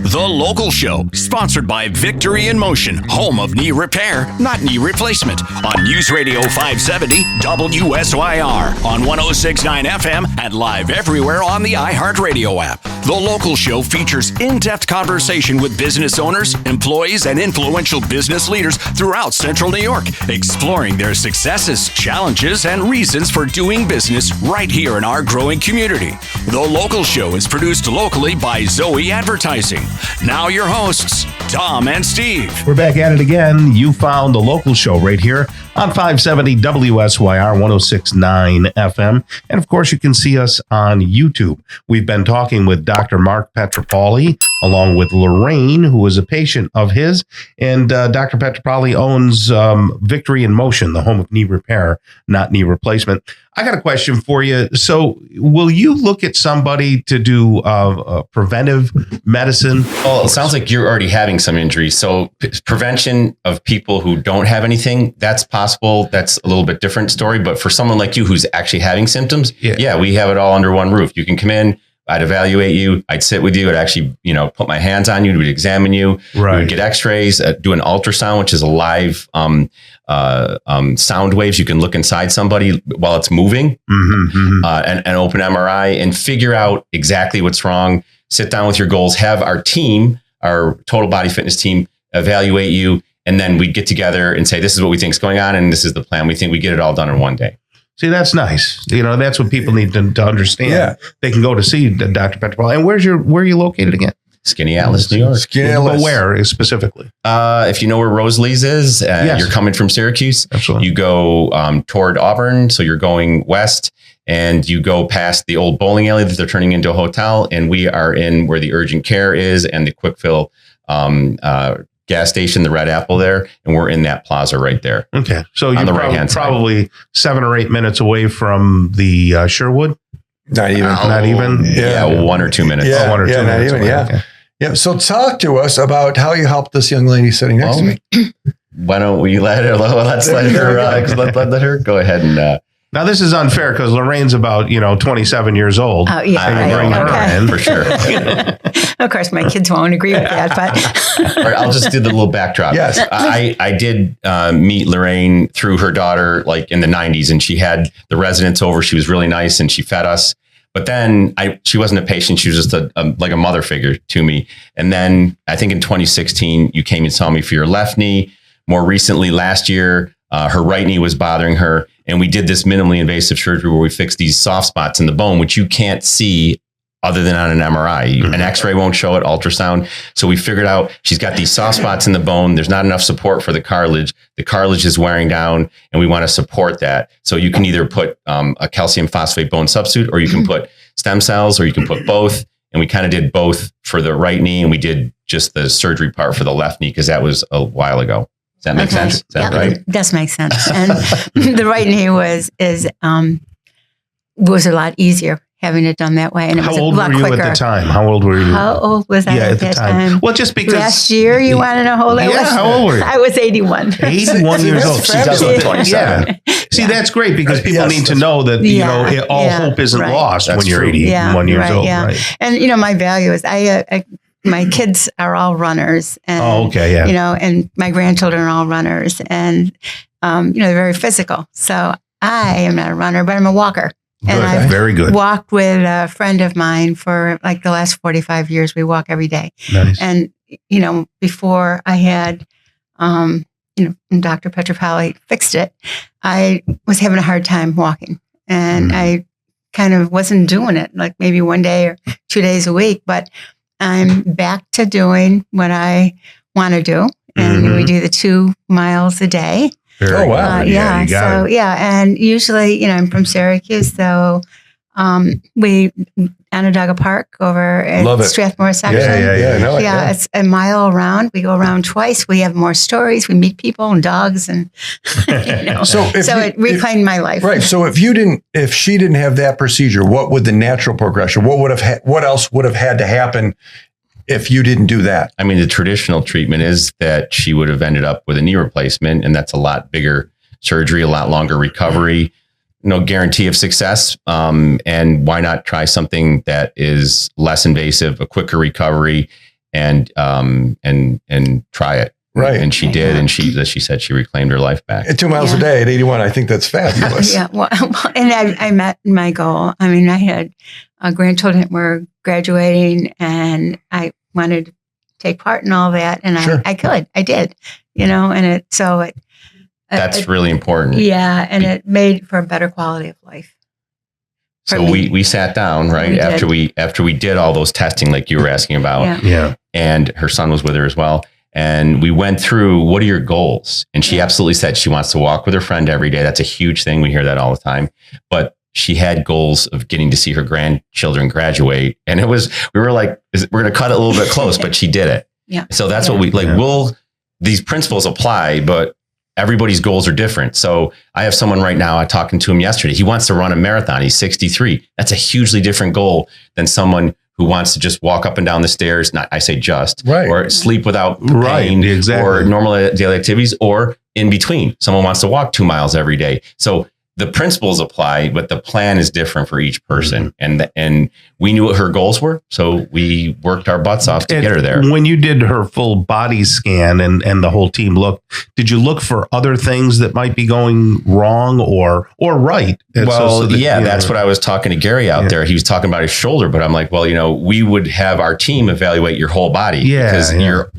The Local Show, sponsored by Victory in Motion, home of knee repair, not knee replacement, on News Radio 570 WSYR, on 106.9 FM, and live everywhere on the iHeartRadio app. The Local Show features in-depth conversation with business owners, employees, and influential business leaders throughout Central New York, exploring their successes, challenges, and reasons for doing business right here in our growing community. The Local Show is produced locally by Zoe Advertising. Now your hosts, Tom and Steve. We're back at it again. You found The Local Show right here on 570 WSYR 106.9 FM. And of course, you can see us on YouTube. We've been talking with Dr. Marc Pietropaoli, along with Lorraine, who is a patient of his. And Dr. Pietropaoli owns Victory in Motion, the home of knee repair, not knee replacement. I got a question for you. So will you look at somebody to do preventive medicine? Well, it sounds like you're already having some injuries. So prevention of people who don't have anything, that's possible. That's a little bit different story. But for someone like you who's actually having symptoms, yeah, we have it all under one roof. You can come in, I'd evaluate you, I'd sit with you, I'd actually, put my hands on you, we'd examine you, right. We would get x-rays, do an ultrasound, which is a live sound waves. You can look inside somebody while it's moving, and open MRI and figure out exactly what's wrong. Sit down with your goals, have our team, our total body fitness team, evaluate you. And then we'd get together and say, this is what we think is going on. And this is the plan. We think we get it all done in one day. See, that's nice. That's what people need to understand. Yeah. They can go to see Dr. Pietropaoli. And where are you located again? Skinny Atlas, New York. Skinny Atlas. But where specifically? If you know where Rosalie's is, yes. You're coming from Syracuse. Absolutely. You go toward Auburn. So you're going west and you go past the old bowling alley that they're turning into a hotel. And we are in where the urgent care is and the quick fill gas station, the Red Apple there, and we're in that plaza right there. Okay, so you're probably 7 or 8 minutes away from the Sherwood. Not even. Yeah, 1 or 2 minutes. Yeah, 1 or 2 not minutes. Even, yeah. Okay. Yeah. So talk to us about how you helped this young lady sitting next to me. Why don't we let her go ahead and. Now, this is unfair because Lorraine's about, 27 years old. Oh, yeah. I bring her in. For sure. Of course, my kids won't agree with that, but. All right, I'll just do the little backdrop. Yes. I did meet Lorraine through her daughter, like in the 90s, and she had the residents over. She was really nice and she fed us. But then she wasn't a patient. She was just like a mother figure to me. And then I think in 2016, you came and saw me for your left knee. More recently, last year, her right knee was bothering her. And we did this minimally invasive surgery where we fixed these soft spots in the bone, which you can't see other than on an MRI. An x-ray won't show it, ultrasound. So we figured out she's got these soft spots in the bone. There's not enough support for the cartilage. The cartilage is wearing down and we want to support that. So you can either put a calcium phosphate bone substitute, or you can put stem cells, or you can put both. And we kind of did both for the right knee, and we did just the surgery part for the left knee because that was a while ago. Does that make sense? Is that right? It does make sense. And the right knee was a lot easier having it done that way. And it was a lot quicker. How old were you at the time? How old were you? How old was I at that time? Well, just because. Last year, you want to know how old I was? Yeah, how old were you? I was 81. 81 years old. She does look 27. See, that's great because people need to know that, all hope isn't lost when you're 81 years old. Yeah. Right. And, my value is my kids are all runners, and and my grandchildren are all runners, and they're very physical. So I am not a runner, but I'm a walker. And I've very good. Walked with a friend of mine for like the last 45 years. We walk every day. Nice. And before I had Dr. Pietropaoli fixed it, I was having a hard time walking, and I kind of wasn't doing it, like maybe 1 day or 2 days a week, but I'm back to doing what I want to do. And we do the 2 miles a day. Oh, wow. And usually, I'm from Syracuse. So we Onondaga Park over at Strathmore section. It's a mile around. We go around twice. We have more stories. We meet people and dogs, and it reclaimed my life. Right. So if she didn't have that procedure, what would the natural progression? What else would have had to happen if you didn't do that? I mean, the traditional treatment is that she would have ended up with a knee replacement, and that's a lot bigger surgery, a lot longer recovery. No guarantee of success. And why not try something that is less invasive, a quicker recovery, and try it. Right. And she did. And she said she reclaimed her life back. At 2 miles a day at 81. I think that's fabulous. Yeah. Well, and I met my goal. I mean, I had grandchildren that were graduating and I wanted to take part in all that. And I did, and that's really important. Yeah. And it made for a better quality of life. So we sat down, right? After we did all those testing, like you were asking about. Yeah. And her son was with her as well. And we went through, what are your goals? And she absolutely said she wants to walk with her friend every day. That's a huge thing. We hear that all the time. But she had goals of getting to see her grandchildren graduate. And we were like, we're going to cut it a little bit close, but she did it. Yeah. So that's what we like. These principles apply, but everybody's goals are different. So I have someone right now, I talking to him yesterday. He wants to run a marathon. He's 63. That's a hugely different goal than someone who wants to just walk up and down the stairs. Or sleep without pain, or normal daily activities, or in between. Someone wants to walk 2 miles every day. So the principles apply, but the plan is different for each person. And we knew what her goals were. So we worked our butts off to get her there. When you did her full body scan and the whole team looked, did you look for other things that might be going wrong or right? That's what I was talking to Gary out there. He was talking about his shoulder, but I'm like, we would have our team evaluate your whole body because you're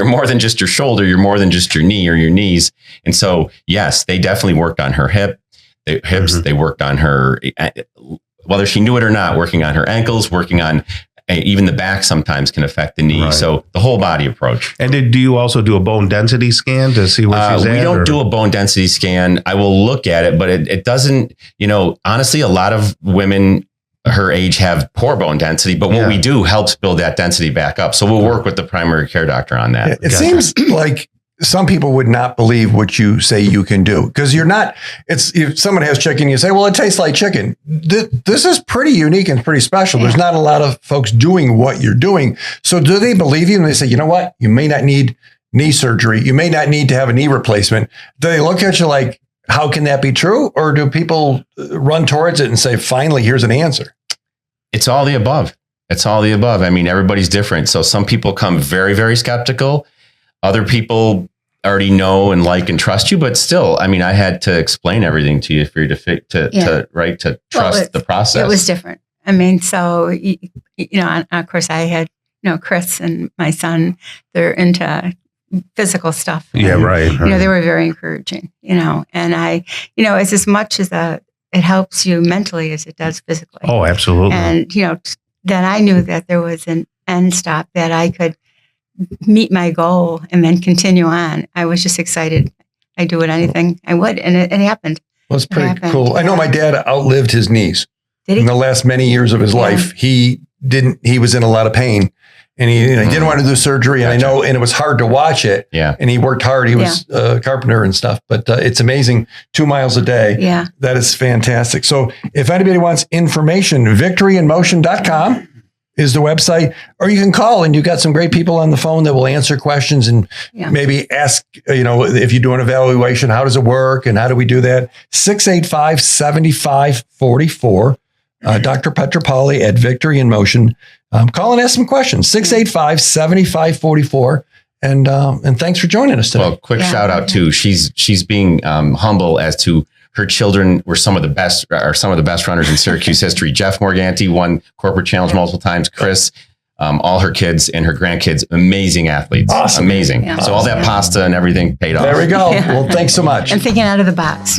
more than just your shoulder. You're more than just your knee or your knees. And so, yes, they definitely worked on her hips. They worked on her, whether she knew it or not, working on her ankles, working on even the back sometimes can affect the knee. Right. So the whole body approach. And do you also do a bone density scan to see where she's at? We don't do a bone density scan. I will look at it, but it doesn't, honestly, a lot of women her age have poor bone density, but what we do helps build that density back up. So we'll work with the primary care doctor on that. It seems like some people would not believe what you say you can do because you're not. If someone has chicken, you say, well, it tastes like chicken. This is pretty unique and pretty special. There's not a lot of folks doing what you're doing. So do they believe you? And they say, you know what? You may not need knee surgery. You may not need to have a knee replacement. Do they look at you like, how can that be true? Or do people run towards it and say, finally, here's an answer? It's all the above. I mean, everybody's different. So some people come very, very skeptical. Other people already know and like and trust you, but still, I mean, I had to explain everything to you for you to trust the process. It was different. I mean, so, and of course I had, Chris and my son, they're into physical stuff. Yeah, and, right. They were very encouraging, and I, it's as much as it helps you mentally as it does physically. Oh, absolutely. And, then I knew that there was an end stop that I could meet my goal and then continue on. I was just excited. I'd do anything I would. And it happened. Well, it's pretty cool. Yeah. I know my dad outlived his knees. Did he? In the last many years of his life. He was in a lot of pain and he didn't want to do surgery. And I know, and it was hard to watch it. Yeah. And he worked hard. He was a carpenter and stuff, but it's amazing. 2 miles a day. Yeah. That is fantastic. So if anybody wants information, victoryinmotion.com is the website, or you can call and you've got some great people on the phone that will answer questions and maybe ask, if you do an evaluation, how does it work and how do we do that? 685-7544. Dr. Pietropaoli at Victory in Motion. Call and ask some questions. 685-7544. And thanks for joining us today. Well, quick shout out too. She's being humble as to her children were some of the best runners in Syracuse history. Jeff Morganti won corporate challenge multiple times. Chris, all her kids and her grandkids, amazing athletes. Awesome. Amazing. Yeah. So all that pasta and everything paid off. There we go. Well, thanks so much. And thinking out of the box.